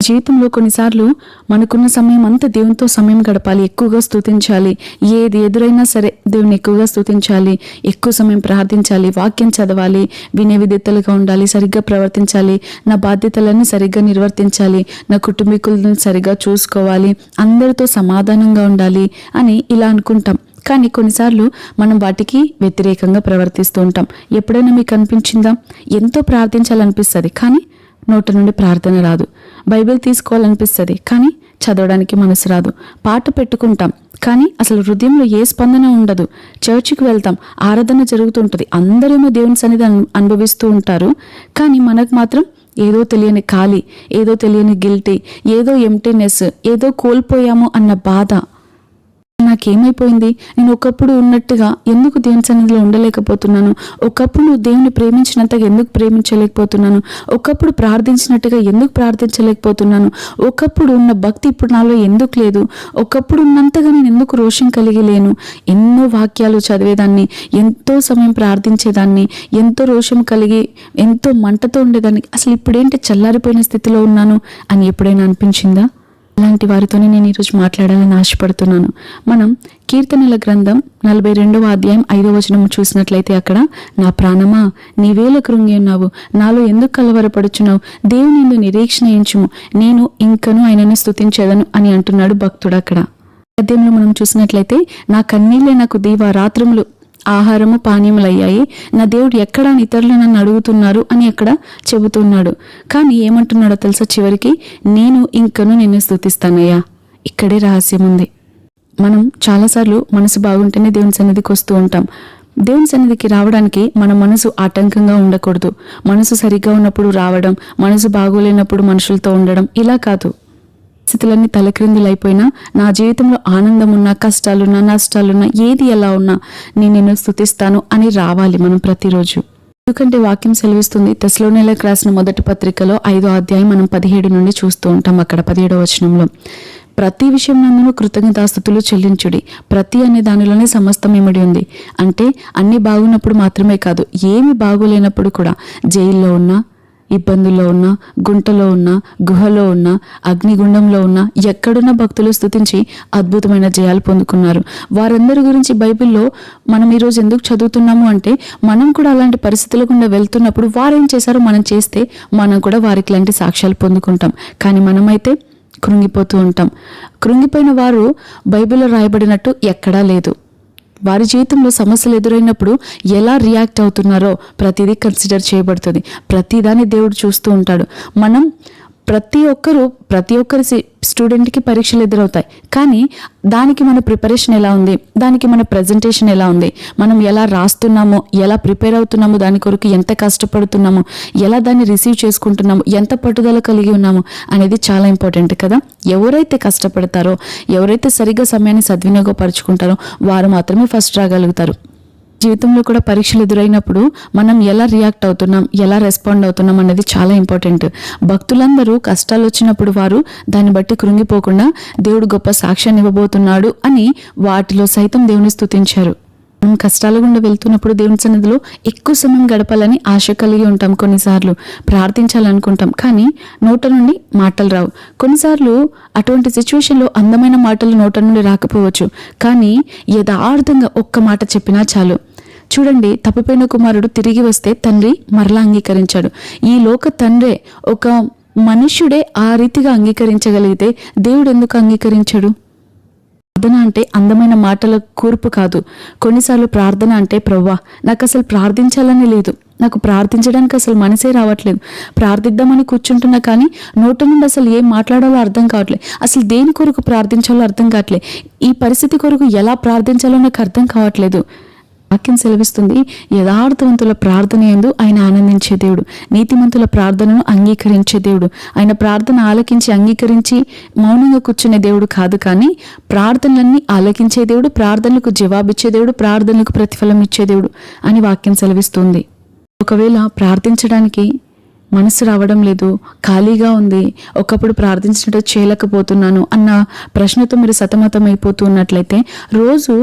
జీవితంలో కొన్నిసార్లు మనకున్న సమయం అంతా దేవునితో సమయం గడపాలి, ఎక్కువగా స్తుతించాలి. ఏది ఎదురైనా సరే దేవుని ఎక్కువగా స్తుతించాలి, ఎక్కువ సమయం ప్రార్థించాలి, వాక్యం చదవాలి, వినే విధేతలుగా ఉండాలి, సరిగ్గా ప్రవర్తించాలి, నా బాధ్యతలన్నీ సరిగ్గా నిర్వర్తించాలి, నా కుటుంబీకులను సరిగ్గా చూసుకోవాలి, అందరితో సమాధానంగా ఉండాలి అని ఇలా అనుకుంటాం. కానీ కొన్నిసార్లు మనం వాటికి వ్యతిరేకంగా ప్రవర్తిస్తూ ఉంటాం. ఎప్పుడైనా మీకు అనిపించిందా? ఎంతో ప్రార్థించాలనిపిస్తుంది కానీ నోట నుండి ప్రార్థన రాదు. బైబిల్ తీసుకోవాలనిపిస్తుంది కానీ చదవడానికి మనసు రాదు. పాట పెట్టుకుంటాం కానీ అసలు హృదయంలో ఏ స్పందన ఉండదు. చర్చికి వెళ్తాం, ఆరాధన జరుగుతుంటుంది, అందరేమో దేవుని సన్నిధి అనుభవిస్తూ ఉంటారు. కానీ మనకు మాత్రం ఏదో తెలియని ఖాళీ, ఏదో తెలియని గిల్టీ, ఏదో ఎంప్టీనెస్, ఏదో కోల్పోయాము అన్న బాధ. నాకేమైపోయింది? నేను ఒకప్పుడు ఉన్నట్టుగా ఎందుకు దేవుని సన్నిధిలో ఉండలేకపోతున్నాను? ఒకప్పుడు నువ్వు దేవుని ప్రేమించినంతగా ఎందుకు ప్రేమించలేకపోతున్నాను? ఒకప్పుడు ప్రార్థించినట్టుగా ఎందుకు ప్రార్థించలేకపోతున్నాను? ఒకప్పుడు ఉన్న భక్తి ఇప్పుడు నాలో ఎందుకు లేదు? ఒకప్పుడు ఉన్నంతగా నేను ఎందుకు రోషం కలిగి లేను? ఎన్నో వాక్యాలు చదివేదాన్ని, ఎంతో సమయం ప్రార్థించేదాన్ని, ఎంతో రోషం కలిగి ఎంతో మంటతో ఉండేదాన్ని. అసలు ఇప్పుడేంటి చల్లారిపోయిన స్థితిలో ఉన్నాను అని ఎప్పుడైనా అనిపించిందా? అలాంటి వారితోనే నేను ఈరోజు మాట్లాడాలని ఆశపడుతున్నాను. మనం కీర్తనల గ్రంథం 42వ అధ్యాయం 5వ వచనం చూసినట్లయితే అక్కడ, నా ప్రాణమా నీవేళ కృంగి ఉన్నావు, నాలో ఎందుకు కలవరపడుచున్నావు, దేవుని యందు నిరీక్షణ ఉంచుము, నేను ఇంకను ఆయనను స్తుతించేదను అని అంటున్నాడు భక్తుడు. అక్కడ అధ్యాయంలో మనం చూసినట్లయితే, నా కన్నీళ్ళే నాకు దీవారాత్రములు ఆహారము పానీయములయ్యాయి, నా దేవుడు ఎక్కడ అని ఇతరులు నన్ను అడుగుతున్నారు అని అక్కడ చెబుతున్నాడు. కానీ ఏమంటున్నాడో తెలుసా? చివరికి, నేను ఇంకను నిన్ను స్తుతిస్తానయ్యా. ఇక్కడే రహస్యం ఉంది. మనం చాలాసార్లు మనసు బాగుంటేనే దేవుని సన్నిధికి వస్తూ ఉంటాం. దేవుని సన్నిధికి రావడానికి మన మనసు ఆటంకంగా ఉండకూడదు. మనసు సరిగ్గా ఉన్నప్పుడు రావడం, మనసు బాగోలేనప్పుడు మనుషులతో ఉండడం ఇలా కాదు. స్థితులన్నీ తలక్రిందులైపోయినా, నా జీవితంలో ఆనందం ఉన్నా, కష్టాలున్నా, నష్టాలున్నా, ఏది ఎలా ఉన్నా నేను నిన్ను స్తుతిస్తాను అని రావాలి మనం ప్రతిరోజు. ఎందుకంటే వాక్యం సెలవిస్తుంది, తెస్సలోనికీయులకు రాసిన మొదటి పత్రికలో 5వ అధ్యాయం మనం 17 నుండి చూస్తూ ఉంటాం. అక్కడ 17వ వచనంలో, ప్రతి విషయం నందును కృతజ్ఞతాస్తుతులు చెల్లించుడి, ప్రతి అనే దానిలోనే సమస్తం ఇమిడి ఉంది. అంటే అన్ని బాగున్నప్పుడు మాత్రమే కాదు, ఏమి బాగోలేనప్పుడు కూడా, జైల్లో ఉన్నా, ఇబ్బందుల్లో ఉన్నా, గుంటలో ఉన్నా, గుహలో ఉన్నా, అగ్నిగుండంలో ఉన్నా, ఎక్కడున్న భక్తులు స్తుతించి అద్భుతమైన జయాలు పొందుకున్నారు. వారందరి గురించి బైబిల్లో మనం ఈరోజు ఎందుకు చదువుతున్నాము అంటే, మనం కూడా అలాంటి పరిస్థితుల గుండా వెళ్తున్నప్పుడు వారేం చేశారో మనం చేస్తే మనం కూడా వారికి లాంటి సాక్ష్యాలు పొందుకుంటాం. కానీ మనమైతే కృంగిపోతూ ఉంటాం. కృంగిపోయిన వారు బైబిల్లో రాయబడినట్టు ఎక్కడా లేదు. వారి జీవితంలో సమస్యలు ఎదురైనప్పుడు ఎలా రియాక్ట్ అవుతున్నారో ప్రతిదీ కన్సిడర్ చేయబడుతుంది. ప్రతిదాన్ని దేవుడు చూస్తూ ఉంటాడు. మనం ప్రతి ఒక్కరి స్టూడెంట్కి పరీక్షలు ఎదురవుతాయి. కానీ దానికి మన ప్రిపరేషన్ ఎలా ఉంది, దానికి మన ప్రజెంటేషన్ ఎలా ఉంది, మనం ఎలా రాస్తున్నామో, ఎలా ప్రిపేర్ అవుతున్నామో, దాని కొరకు ఎంత కష్టపడుతున్నామో, ఎలా దాన్ని రిసీవ్ చేసుకుంటున్నామో, ఎంత పట్టుదల కలిగి ఉన్నామో అనేది చాలా ఇంపార్టెంట్ కదా. ఎవరైతే కష్టపడతారో, ఎవరైతే సరిగ్గా సమయాన్ని సద్వినియోగపరుచుకుంటారో వారు మాత్రమే ఫస్ట్ రాగలుగుతారు. జీవితంలో కూడా పరీక్షలు ఎదురైనప్పుడు మనం ఎలా రియాక్ట్ అవుతున్నాం, ఎలా రెస్పాండ్ అవుతున్నాం అనేది చాలా ఇంపార్టెంట్. భక్తులందరూ కష్టాలు వచ్చినప్పుడు వారు దాన్ని బట్టి కృంగిపోకుండా దేవుడు గొప్ప సాక్ష్యాన్ని ఇవ్వబోతున్నాడు అని వాటిలో సైతం దేవుని స్తుతించారు. మనం కష్టాల గుండా వెళ్తున్నప్పుడు దేవుని సన్నిధిలో ఎక్కువ సమయం గడపాలని ఆశ కలిగి ఉంటాం. కొన్నిసార్లు ప్రార్థించాలనుకుంటాం కానీ నోట నుండి మాటలు రావు. కొన్నిసార్లు అటువంటి సిచ్యువేషన్లో అందమైన మాటలు నోట నుండి రాకపోవచ్చు, కానీ యథార్థంగా ఒక్క మాట చెప్పినా చాలు. చూడండి, తప్పిపోయిన కుమారుడు తిరిగి వస్తే తండ్రి మరలా అంగీకరించాడు. ఈ లోక తండ్రే ఒక మనుష్యుడే ఆ రీతిగా అంగీకరించగలిగితే దేవుడు ఎందుకు అంగీకరించాడు? ప్రార్థన అంటే అందమైన మాటల కూర్పు కాదు. కొన్నిసార్లు ప్రార్థన అంటే, ప్రభువా నాకు అసలు ప్రార్థించాలని లేదు, నాకు ప్రార్థించడానికి అసలు మనసే రావట్లేదు, ప్రార్థిద్దామని కూర్చుంటున్నా కానీ నోట నుండి అసలు ఏం మాట్లాడాలో అర్థం కావట్లేదు, అసలు దేని కొరకు ప్రార్థించాలో అర్థం కావట్లేదు, ఈ పరిస్థితి కొరకు ఎలా ప్రార్థించాలో నాకు అర్థం కావట్లేదు. వాక్యం సెలవిస్తుంది, యథార్థవంతుల ప్రార్థన యందు ఆయన ఆనందించే దేవుడు, నీతిమంతుల ప్రార్థనను అంగీకరించే దేవుడు. ఆయన ప్రార్థన ఆలకించి అంగీకరించి మౌనంగా కూర్చునే దేవుడు కాదు, కానీ ప్రార్థనలన్నీ ఆలకించే దేవుడు, ప్రార్థనలకు జవాబిచ్చే దేవుడు, ప్రార్థనలకు ప్రతిఫలం ఇచ్చే దేవుడు అని వాక్యం సెలవిస్తుంది. ఒకవేళ ప్రార్థించడానికి మనసు రావడం లేదు, ఖాళీగా ఉంది, ఒకప్పుడు ప్రార్థించినట్టు చేయలేకపోతున్నాను అన్న ప్రశ్నతో మీరు సతమతం అయిపోతూ ఉన్నట్లయితే, రోజు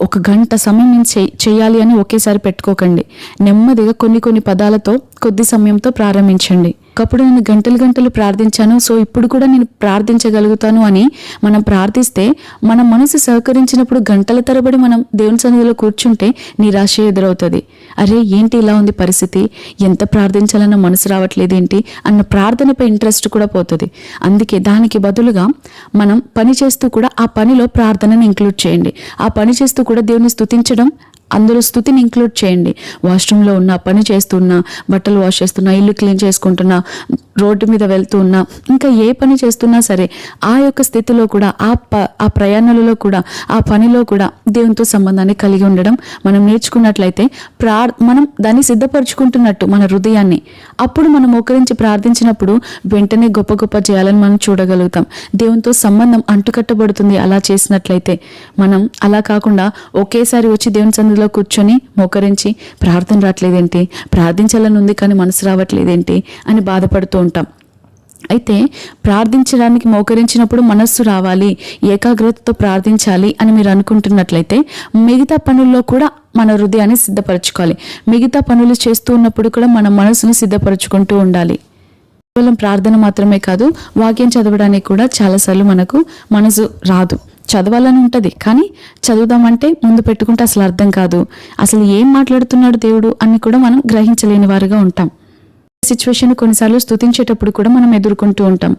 1 గంట సమయం నేను చేయాలి అని ఒకేసారి పెట్టుకోకండి. నెమ్మదిగా కొన్ని పదాలతో కొద్ది సమయంతో ప్రారంభించండి. ఒకప్పుడు నేను గంటలు గంటలు ప్రార్థించాను, సో ఇప్పుడు కూడా నేను ప్రార్థించగలుగుతాను అని మనం ప్రార్థిస్తే మన మనసు సహకరించినప్పుడు గంటల తరబడి మనం దేవుని సన్నిధిలో కూర్చుంటే నిరాశ ఎదురవుతుంది. అరే ఏంటి ఇలా ఉంది పరిస్థితి, ఎంత ప్రార్థించాలన్న మనసు రావట్లేదు ఏంటి అన్న ప్రార్థనపై ఇంట్రెస్ట్ కూడా పోతుంది. అందుకే దానికి బదులుగా మనం పని చేస్తూ కూడా ఆ పనిలో ప్రార్థనని ఇంక్లూడ్ చేయండి. ఆ పని చేస్తూ కూడా దేవుని స్తుతించడం, అందులో స్తుతిని ఇంక్లూడ్ చేయండి. వాష్రూమ్లో ఉన్నా, పని చేస్తున్నా, బట్టలు వాష్ చేస్తున్నా, ఇల్లు క్లీన్ చేసుకుంటున్నా, రోడ్డు మీద వెళ్తూ ఉన్నా, ఇంకా ఏ పని చేస్తున్నా సరే ఆ యొక్క స్థితిలో కూడా ఆ ప్రయాణాలలో కూడా ఆ పనిలో కూడా దేవునితో సంబంధాన్ని కలిగి ఉండడం మనం నేర్చుకున్నట్లయితే మనం దాన్ని సిద్ధపరచుకుంటున్నట్టు మన హృదయాన్ని, అప్పుడు మనం మోకరించి ప్రార్థించినప్పుడు వెంటనే గొప్ప గొప్ప చేయాలని మనం చూడగలుగుతాం. దేవునితో సంబంధం అంటుకట్టబడుతుంది అలా చేసినట్లయితే. మనం అలా కాకుండా ఒకేసారి వచ్చి దేవుని సన్నిధిలో కూర్చొని మోకరించి ప్రార్థన రావట్లేదేంటి, ప్రార్థించాలని ఉంది కానీ మనసు రావట్లేదేంటి అని బాధపడుతూ ఉంటాం. అయితే ప్రార్థించడానికి మోకరించినప్పుడు మనస్సు రావాలి, ఏకాగ్రతతో ప్రార్థించాలి అని మీరు అనుకుంటున్నట్లయితే మిగతా పనుల్లో కూడా మన హృదయాన్ని సిద్ధపరచుకోవాలి. మిగతా పనులు చేస్తూ ఉన్నప్పుడు కూడా మన మనసును సిద్ధపరచుకుంటూ ఉండాలి. కేవలం ప్రార్థన మాత్రమే కాదు, వాక్యం చదవడానికి కూడా చాలాసార్లు మనకు మనసు రాదు. చదవాలని ఉంటుంది కానీ చదువుదామంటే ముందు పెట్టుకుంటే అసలు అర్థం కాదు, అసలు ఏం మాట్లాడుతున్నాడు దేవుడు అని కూడా మనం గ్రహించలేని వారుగా ఉంటాం. సిచ్యువేషన్ కొన్నిసార్లు స్తుతించేటప్పుడు కూడా మనం ఎదుర్కొంటూ ఉంటాం.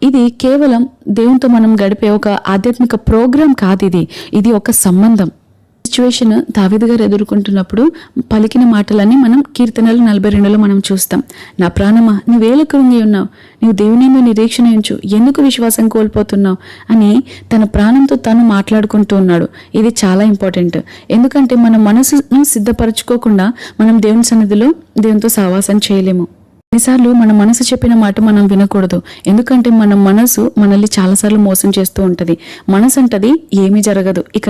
ఇది కేవలం దేవునితో మనం గడిపే ఒక ఆధ్యాత్మిక ప్రోగ్రాం కాదు, ఇది ఒక సంబంధం. సిచ్యువేషన్ దావీదు గారు ఎదుర్కొంటున్నప్పుడు పలికిన మాటలన్నీ మనం కీర్తనలు 42లో మనం చూస్తాం. నా ప్రాణమా నీవేళ కృంగి ఉన్నావు, నీవు దేవుని మీద నిరీక్షణ ఉంచు, ఎందుకు విశ్వాసం కోల్పోతున్నావు అని తన ప్రాణంతో తాను మాట్లాడుకుంటూ ఉన్నాడు. ఇది చాలా ఇంపార్టెంట్. ఎందుకంటే మన మనసును సిద్ధపరచుకోకుండా మనం దేవుని సన్నిధిలో దేవునితో సహవాసం చేయలేము. కొన్నిసార్లు మన మనసు చెప్పిన మాట మనం వినకూడదు. ఎందుకంటే మన మనసు మనల్ని చాలాసార్లు మోసం చేస్తూ ఉంటుంది. మనసు అంటది ఏమీ జరగదు, ఇక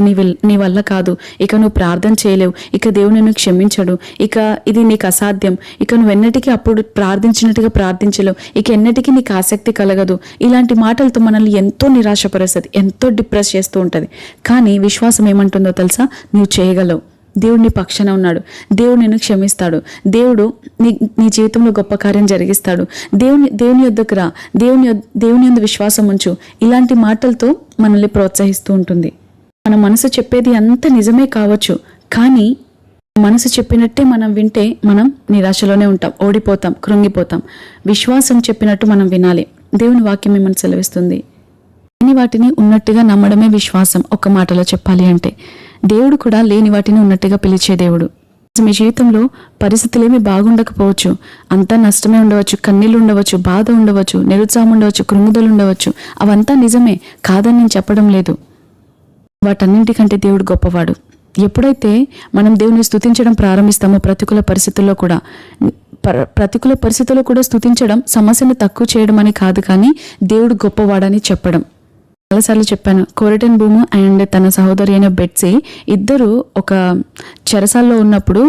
నీ వల్ల కాదు, ఇక నువ్వు ప్రార్థన చేయలేవు, ఇక దేవుడు నిన్ను క్షమించడు, ఇక ఇది నీకు అసాధ్యం, ఇక నువ్వు ఎన్నటికీ అప్పుడు ప్రార్థించినట్టుగా ప్రార్థించలేవు, ఇక ఎన్నటికీ నీకు ఆసక్తి కలగదు. ఇలాంటి మాటలతో మనల్ని ఎంతో నిరాశపరుస్తుంది, ఎంతో డిప్రెస్ చేస్తూ ఉంటుంది. కానీ విశ్వాసం ఏమంటుందో తెలుసా? నువ్వు చేయగలవు, దేవుడు నీ పక్షాన ఉన్నాడు, దేవుడు నిన్ను క్షమిస్తాడు, దేవుడు నీ జీవితంలో గొప్ప కార్యం జరిగిస్తాడు, దేవుని యొద్దకు రా, దేవుని యందు విశ్వాసం ఉంచు. ఇలాంటి మాటలతో మనల్ని ప్రోత్సహిస్తూ ఉంటుంది. మన మనసు చెప్పేది అంత నిజమే కావచ్చు, కానీ మనసు చెప్పినట్టే మనం వింటే మనం నిరాశలోనే ఉంటాం, ఓడిపోతాం, కృంగిపోతాం. విశ్వాసం చెప్పినట్టు మనం వినాలి. దేవుని వాక్యం ఏమని సెలవిస్తుంది? లేని వాటిని ఉన్నట్టుగా నమ్మడమే విశ్వాసం. ఒక్క మాటలో చెప్పాలి అంటే దేవుడు కూడా లేని వాటిని ఉన్నట్టుగా పిలిచే దేవుడు. మీ జీవితంలో పరిస్థితులు ఏమీ బాగుండకపోవచ్చు, అంతా నష్టమే ఉండవచ్చు, కన్నీళ్ళు ఉండవచ్చు, బాధ ఉండవచ్చు, నిరుత్సాహం ఉండవచ్చు, కృంగుదలు ఉండవచ్చు. అవంతా నిజమే, కాదని నేను చెప్పడం లేదు. వాటన్నింటికంటే దేవుడు గొప్పవాడు. ఎప్పుడైతే మనం దేవుని స్తుతించడం ప్రారంభిస్తామో ప్రతికూల పరిస్థితుల్లో కూడా స్తుతించడం సమస్యను తక్కువ చేయడం అని కాదు, కానీ దేవుడు గొప్పవాడని చెప్పడం. చాలాసార్లు చెప్పాను, కోరటన్ భూము అండ్ తన సహోదరి అయిన బెట్సీ ఇద్దరు ఒక చెరసాల్లో ఉన్నప్పుడు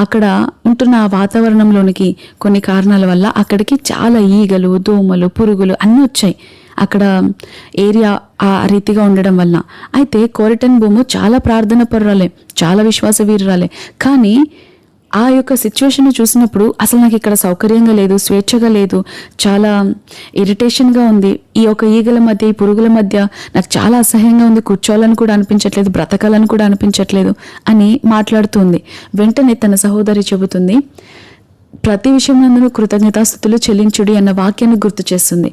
అక్కడ ఉంటున్న ఆ వాతావరణంలోనికి కొన్ని కారణాల వల్ల అక్కడికి చాలా ఈగలు, దోమలు, పురుగులు అన్నీ వచ్చాయి అక్కడ ఏరియా ఆ రీతిగా ఉండడం వల్ల. అయితే కోరటన్ భూము చాలా ప్రార్థన పరురాలే, చాలా విశ్వాస వీరురాలే, కానీ ఆ యొక్క సిచ్యువేషన్ చూసినప్పుడు అసలు నాకు ఇక్కడ సౌకర్యంగా లేదు, స్వేచ్ఛగా లేదు, చాలా ఇరిటేషన్గా ఉంది, ఈ యొక్క ఈగల మధ్య, ఈ పురుగుల మధ్య నాకు చాలా అసహ్యంగా ఉంది, కూర్చోవాలని కూడా అనిపించట్లేదు, బ్రతకాలని కూడా అనిపించట్లేదు అని మాట్లాడుతుంది. వెంటనే తన సహోదరి చెబుతుంది, ప్రతి విషయంలో కృతజ్ఞతాస్తుతులు చెల్లించుడి అన్న వాక్యాన్ని గుర్తు చేస్తుంది.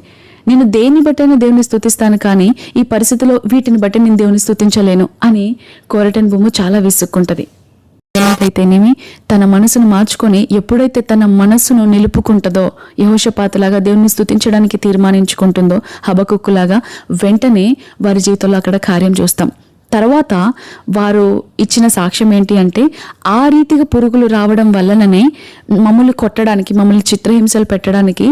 నేను దేన్ని బట్టైనా దేవుని స్తుతిస్తాను, కానీ ఈ పరిస్థితిలో వీటిని బట్టి నేను దేవుని స్తుతించలేను అని కోరటన్ భూము చాలా విసుక్కుంటది. అయితేనేమి తన మనసును మార్చుకొని ఎప్పుడైతే తన మనస్సును నిలుపుకుంటుందో, యెహోషాపాతులాగా దేవుని స్తుతించడానికి తీర్మానించుకుంటుందో, హబకుక్కులాగా, వెంటనే వారి జీవితంలో అక్కడ కార్యం చూస్తాం. తర్వాత వారు ఇచ్చిన సాక్ష్యం ఏంటి అంటే, ఆ రీతిగా పురుగులు రావడం వల్లనే మమ్మల్ని కొట్టడానికి, మమ్మల్ని చిత్రహింసలు పెట్టడానికి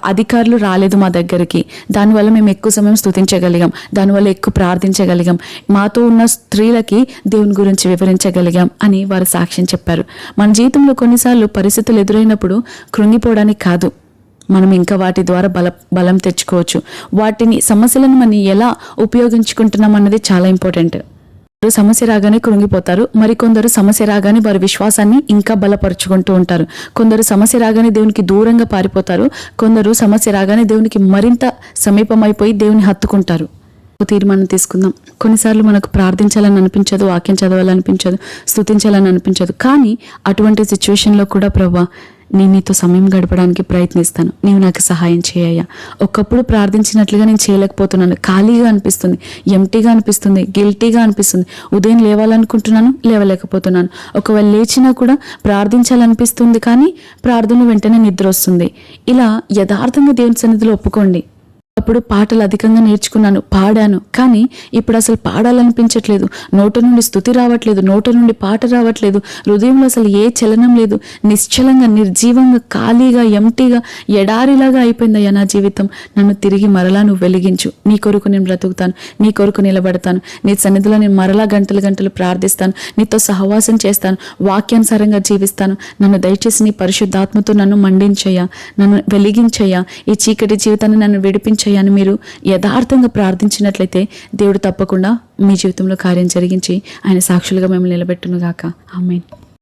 అధికారులు రాలేదు మా దగ్గరికి, దానివల్ల మేము ఎక్కువ సమయం స్తుతించగలిగాం, దానివల్ల ఎక్కువ ప్రార్థించగలిగాం, మాతో ఉన్న స్త్రీలకి దేవుని గురించి వివరించగలిగాం అని వారు సాక్ష్యం చెప్పారు. మన జీవితంలో కొన్నిసార్లు పరిస్థితులు ఎదురైనప్పుడు కృంగిపోవడానికి కాదు, మనం ఇంకా వాటి ద్వారా బలం తెచ్చుకోవచ్చు. వాటిని సమస్యలను మనం ఎలా ఉపయోగించుకుంటున్నాం అన్నది చాలా ఇంపార్టెంట్. సమస్య రాగానే కృంగిపోతారు, మరికొందరు సమస్య రాగానే వారి విశ్వాసాన్ని ఇంకా బలపరుచుకుంటూ ఉంటారు. కొందరు సమస్య రాగానే దేవునికి దూరంగా పారిపోతారు, కొందరు సమస్య రాగానే దేవునికి మరింత సమీపమైపోయి దేవుని హత్తుకుంటారు. తీర్మానం తీసుకుందాం. కొన్నిసార్లు మనకు ప్రార్థించాలని అనిపించదు, వాక్యం చదవాలనిపించదు, స్తుతించాలని అనిపించదు. కానీ అటువంటి సిచ్యువేషన్లో కూడా ప్రభువా నేను నీతో సమయం గడపడానికి ప్రయత్నిస్తాను, నీవు నాకు సహాయం చేయయ్యా. ఒకప్పుడు ప్రార్థించినట్లుగా నేను చేయలేకపోతున్నాను, ఖాళీగా అనిపిస్తుంది, ఎంటీగా అనిపిస్తుంది, గిల్టీగా అనిపిస్తుంది. ఉదయం లేవాలనుకుంటున్నాను, లేవలేకపోతున్నాను. ఒకవేళ లేచినా కూడా ప్రార్థించాలనిపిస్తుంది, కానీ ప్రార్థన వెంటనే నిద్ర వస్తుంది. ఇలా యథార్థంగా దేవుని సన్నిధిలో ఒప్పుకోండి. అప్పుడు పాటలు అధికంగా నేర్చుకున్నాను, పాడాను, కానీ ఇప్పుడు అసలు పాడాలనిపించట్లేదు. నోట నుండి స్తుతి రావట్లేదు, నోట నుండి పాట రావట్లేదు, హృదయంలో అసలు ఏ చలనం లేదు. నిశ్చలంగా, నిర్జీవంగా, ఖాళీగా, ఎంటీగా, ఎడారిలాగా అయిపోయిందయ్యా నా జీవితం. నన్ను తిరిగి మరలా నువ్వు వెలిగించు. నీ కొరకు నేను బ్రతుకుతాను, నీ కొరకు నిలబడతాను, నీ సన్నిధిలో నేను మరలా గంటలు గంటలు ప్రార్థిస్తాను, నీతో సహవాసం చేస్తాను, వాక్యానుసారంగా జీవిస్తాను. నన్ను దయచేసి నీ పరిశుద్ధాత్మతో నన్ను మండించయ్యా, నన్ను వెలిగించయ్యా, ఈ చీకటి జీవితాన్ని నన్ను విడిపించయ్యా అని మీరు యథార్థంగా ప్రార్థించినట్లయితే దేవుడు తప్పకుండా మీ జీవితంలో కార్యం జరిగించి ఆయన సాక్షులుగా మిమ్మల్ని నిలబెట్టును గాక. ఆమేన్.